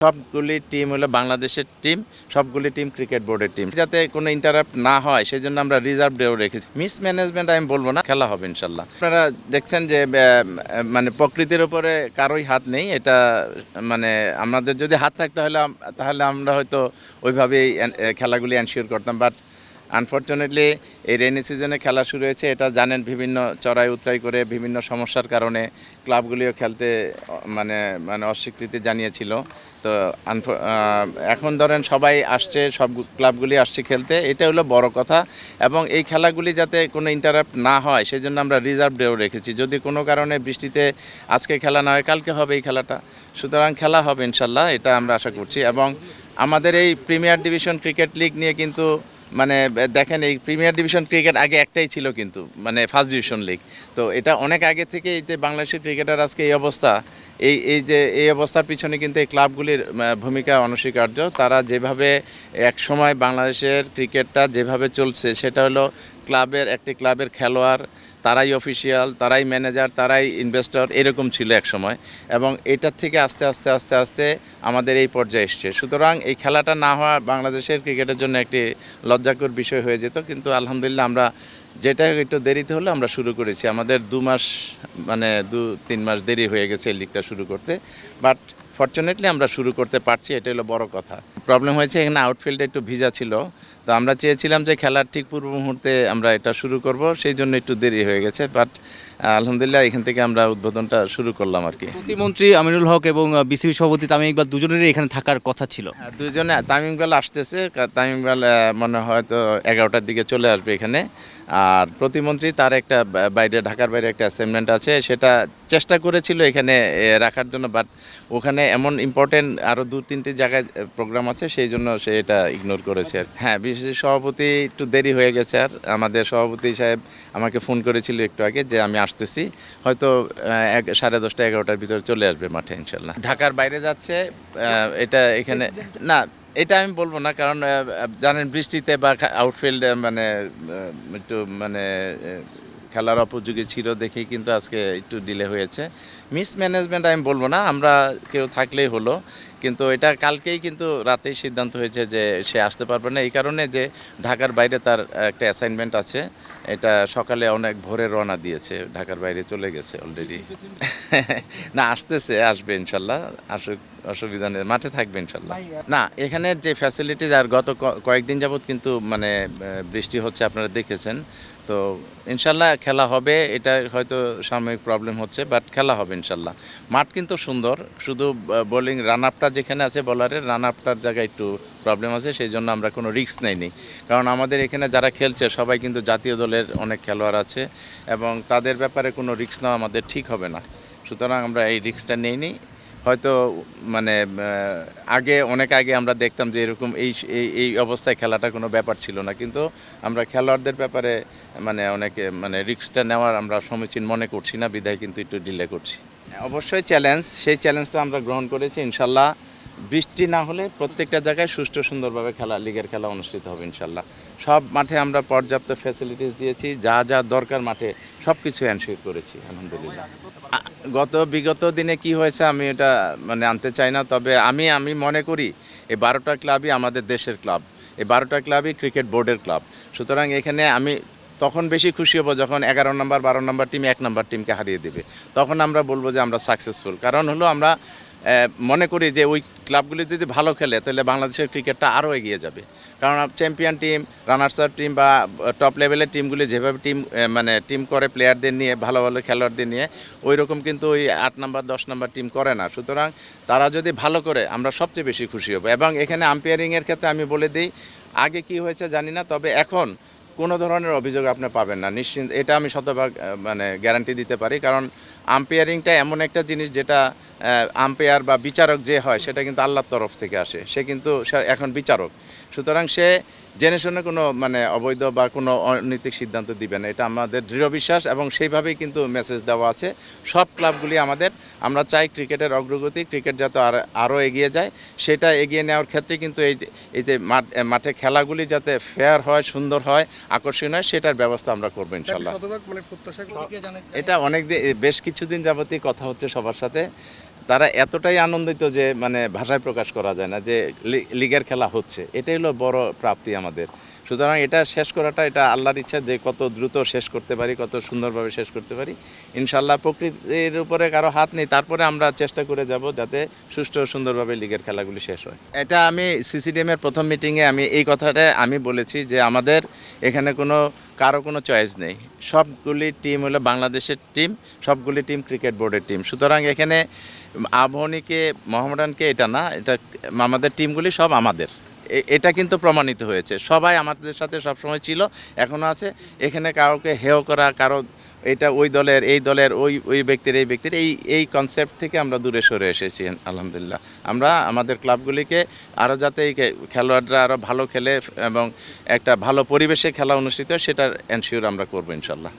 সবগুলি টিম হলো বাংলাদেশের টিম, সবগুলি টিম ক্রিকেট বোর্ডের টিম। যাতে কোনো ইন্টারাপ্ট না হয় সেই জন্য আমরা রিজার্ভ ডেও রেখেছি। মিসম্যানেজমেন্ট আমি বলবো না, খেলা হবে ইনশাল্লাহ। আপনারা দেখছেন যে মানে প্রকৃতির উপরে কারোই হাত নেই। এটা মানে আমাদের যদি হাত থাকতে তাহলে আমরা হয়তো ওইভাবেই খেলাগুলি এনশিওর করতাম। বাট আনফর্চুনেটলি এই রেইনি সিজনে খেলা শুরু হয়েছে, এটা জানেন বিভিন্ন চড়াই উতরাই করে বিভিন্ন সমস্যার কারণে ক্লাবগুলিও খেলতে মানে মানে অস্বীকৃতি জানিয়েছিল। তো এখন ধরেন সবাই আসছে, সব ক্লাবগুলি আসছে খেলতে, এটা হলো বড় কথা। এবং এই খেলাগুলি যাতে কোনো ইন্টারাপ্ট না হয় সেই জন্য আমরা রিজার্ভ ডেও রেখেছি। যদি কোনো কারণে বৃষ্টিতে আজকে খেলা না হয়, কালকে হবে এই খেলাটা। সুতরাং খেলা হবে ইনশাল্লাহ, এটা আমরা আশা করছি। এবং আমাদের এই প্রিমিয়ার ডিভিশন ক্রিকেট লিগ নিয়ে কিন্তু মানে দেখেন, এই প্রিমিয়ার ডিভিশন ক্রিকেট আগে একটাই ছিল, কিন্তু মানে ফার্স্ট ডিভিশন লিগ। তো এটা অনেক আগে থেকে এই যে বাংলাদেশের ক্রিকেটার আজকে এই অবস্থা, এই অবস্থার পিছনে কিন্তু এই ক্লাবগুলির ভূমিকা অনস্বীকার্য। তারা যেভাবে এক সময় বাংলাদেশের ক্রিকেটটা যেভাবে চলছে, সেটা হলো একটি ক্লাবের খেলোয়াড়, তারাই অফিসিয়াল, তারাই ম্যানেজার, তারাই ইনভেস্টর, এরকম ছিল এক সময়। এবং এটার থেকে আস্তে আস্তে আস্তে আস্তে আমাদের এই পর্যায়ে এসছে। সুতরাং এই খেলাটা না হওয়া বাংলাদেশের ক্রিকেটের জন্য একটি লজ্জাকর বিষয় হয়ে যেত। কিন্তু আলহামদুলিল্লাহ আমরা যেটা একটু দেরিতে হলো আমরা শুরু করেছি। আমাদের 2-3 মাস দেরি হয়ে গেছে এই লিগটা শুরু করতে। বাট ফরচুনেটলি আমরা শুরু করতে পারছি, এটা হলো বড় কথা। প্রবলেম হয়েছে এখানে আউটফিল্ডে একটু ভিজা ছিল, তো আমরা চেয়েছিলাম যে খেলার ঠিক পূর্ব মুহূর্তে আমরা এটা শুরু করব, সেই জন্য একটু দেরি হয়ে গেছে। বাট আলহামদুলিল্লাহ এখান থেকে আমরা উদ্বোধনটা শুরু করলাম আর কি। প্রতিমন্ত্রী আমিনুল হক এবং বিসিবি সভাপতি তামিম ইকবাল দুজনেরই এখানে থাকার কথা ছিল। দুজনে, তামিম ইকবাল আসতেছে, তামিম ইকবাল মনে হয়তো 11টার দিকে চলে আসবে এখানে। আর প্রতিমন্ত্রী তার একটা বাইরে, ঢাকার বাইরে একটা অ্যাসাইনমেন্ট আছে, সেটা চেষ্টা করেছিল এখানে রাখার জন্য। বাট ওখানে এমন ইম্পর্টেন্ট আরও 2-3টি জায়গায় প্রোগ্রাম আছে, সেই জন্য সে এটা ইগনোর করেছে। হ্যাঁ, বিশেষ সভাপতি একটু দেরি হয়ে গেছে। আর আমাদের সভাপতি সাহেব আমাকে ফোন করেছিল একটু আগে যে আমি আসতেছি, হয়তো 10:30 11টার ভিতরে চলে আসবে মাঠে ইনশাল্লাহ। ঢাকার বাইরে যাচ্ছে, এটা এখানে না, এটা আমি বলবো না, কারণ জানেন বৃষ্টিতে বা আউটফিল্ড মানে একটু মানে খেলার উপযোগী ছিল দেখেই কিন্তু আজকে একটু ডিলে হয়েছে। মিসম্যানেজমেন্ট আমি বলবো না, আমরা কেউ থাকলেই হলো। কিন্তু এটা কালকেই কিন্তু রাতেই সিদ্ধান্ত হয়েছে যে সে আসতে পারবে না, এই কারণে যে ঢাকার বাইরে তার একটা অ্যাসাইনমেন্ট আছে। এটা সকালে অনেক ভোরে রওনা দিয়েছে, ঢাকার বাইরে চলে গেছে অলরেডি। না, আসবে ইনশাল্লাহ, আসুক, অসুবিধা নেই, মাঠে থাকবে ইনশাল্লাহ। না, এখানের যে ফ্যাসিলিটিস, আর গত কয়েকদিন যাবৎ কিন্তু মানে বৃষ্টি হচ্ছে, আপনারা দেখেছেন। তো ইনশাল্লাহ খেলা হবে। এটা হয়তো সাময়িক প্রবলেম হচ্ছে, বাট খেলা হবে ইনশাল্লাহ। মাঠ কিন্তু সুন্দর, শুধু বোলিং রান আপটা যেখানে আছে, বলারের রান আপটার জায়গায় একটু প্রবলেম আছে, সেই জন্য আমরা কোনো রিস্ক নেইনি। কারণ আমাদের এখানে যারা খেলছে সবাই কিন্তু জাতীয় দলের অনেক খেলোয়াড় আছে, এবং তাদের ব্যাপারে কোনো রিস্ক নেওয়া আমাদের ঠিক হবে না। সুতরাং আমরা এই রিস্কটা নেইনি। হয়তো মানে অনেক আগে আমরা দেখতাম যে এরকম এই অবস্থায় খেলাটা কোনো ব্যাপার ছিল না, কিন্তু আমরা খেলোয়াড়দের ব্যাপারে মানে অনেকে মানে রিস্কটা নেওয়ার আমরা সমীচীন মনে করছি না, বিধায় কিন্তু একটু ডিলে করছি। অবশ্যই চ্যালেঞ্জ, সেই চ্যালেঞ্জটা আমরা গ্রহণ করেছি ইনশাল্লাহ। বৃষ্টি না হলে প্রত্যেকটা জায়গায় সুষ্ঠু সুন্দরভাবে লিগের খেলা অনুষ্ঠিত হবে ইনশাল্লাহ। সব মাঠে আমরা পর্যাপ্ত ফ্যাসিলিটিস দিয়েছি, যা যা দরকার মাঠে সব কিছু এনশিওর করেছি আলহামদুলিল্লাহ। বিগত দিনে কি হয়েছে আমি এটা মানে আনতে চাই না, তবে আমি মনে করি এই 12টা ক্লাবই আমাদের দেশের ক্লাব, এই 12টা ক্লাবই ক্রিকেট বোর্ডের ক্লাব। সুতরাং এখানে আমি তখন বেশি খুশি হব যখন 11 নম্বর 12 নম্বর টিম 1 নম্বর টিমকে হারিয়ে দেবে, তখন আমরা বলবো যে আমরা সাকসেসফুল। কারণ হলো আমরা মনে করি যে ওই ক্লাবগুলি যদি ভালো খেলে তাহলে বাংলাদেশের ক্রিকেটটা আরও এগিয়ে যাবে। কারণ champion team, runners up team বা টপ লেভেলের টিমগুলি যেভাবে টিম করে প্লেয়ারদের নিয়ে, ভালো ভালো খেলোয়াড়দের নিয়ে, ওই রকম কিন্তু ওই 8 নম্বর 10 নম্বর টিম করে না। সুতরাং তারা যদি ভালো করে আমরা সবচেয়ে বেশি খুশি হব। এবং এখানে আম্পায়ারিংয়ের ক্ষেত্রে আমি বলে দিই, আগে কি হয়েছে জানি না, তবে এখন কোনো ধরনের অভিযোগ আপনি পাবেন না, নিশ্চিন্ত, এটা আমি শতভাগ মানে গ্যারান্টি দিতে পারি। কারণ আম্পায়ারিংটা এমন একটা জিনিস যেটা আম্পায়ার বা বিচারক যে হয় সেটা কিন্তু আল্লাহর তরফ থেকে আসে, সে কিন্তু এখন বিচারক। সুতরাং সে জেনে শুনে কোনো মানে অবৈধ বা কোনো অনৈতিক সিদ্ধান্ত দিবে না, এটা আমাদের দৃঢ় বিশ্বাস। এবং সেইভাবেই কিন্তু মেসেজ দেওয়া আছে সব ক্লাবগুলি আমাদের। আমরা চাই ক্রিকেটের অগ্রগতি, ক্রিকেট যাতে আরও এগিয়ে যায়, সেটা এগিয়ে নেওয়ার ক্ষেত্রে কিন্তু এই যে মাঠে খেলাগুলি যাতে ফেয়ার হয়, সুন্দর হয়, আকর্ষণীয় হয়, সেটার ব্যবস্থা আমরা করবো ইনশাল্লাহ। এটা বেশ কিছুদিন যাবতই কথা হচ্ছে সবার সাথে। তারা এতটাই আনন্দিত যে মানে ভাষায় প্রকাশ করা যায় না যে লিগের খেলা হচ্ছে, এটাই হলো বড় প্রাপ্তি আমাদের। সুতরাং এটা শেষ করাটা এটা আল্লাহর ইচ্ছা যে কত দ্রুত শেষ করতে পারি, কত সুন্দরভাবে শেষ করতে পারি। ইনশাল্লাহ প্রকৃতির উপরে কারো হাত নেই, তারপরে আমরা চেষ্টা করে যাব যাতে সুষ্ঠু ও সুন্দরভাবে লিগের খেলাগুলি শেষ হয়। এটা আমি সিসিডিএমের প্রথম মিটিংয়ে আমি এই কথাটা আমি বলেছি যে আমাদের এখানে কারো কোনো চয়েস নেই, সবগুলি টিম হলো বাংলাদেশের টিম, সবগুলি টিম ক্রিকেট বোর্ডের টিম। সুতরাং এখানে আবাহনীকে মোহামেডানকে এটা না, এটা আমাদের টিমগুলি সব আমাদের। এটা কিন্তু প্রমাণিত হয়েছে, সবাই আমাদের সাথে সবসময় ছিল, এখনও আছে। এখানে কাউকে হেয় করা, কারো এটা ওই দলের এই দলের ওই ব্যক্তির এই ব্যক্তির এই কনসেপ্ট থেকে আমরা দূরে সরে এসেছি আলহামদুলিল্লাহ। আমরা আমাদের ক্লাবগুলিকে আরও যাতে এই খেলোয়াড়রা আরও ভালো খেলে এবং একটা ভালো পরিবেশে খেলা অনুষ্ঠিত হয় সেটার এনশিওর আমরা করবো ইনশাল্লাহ।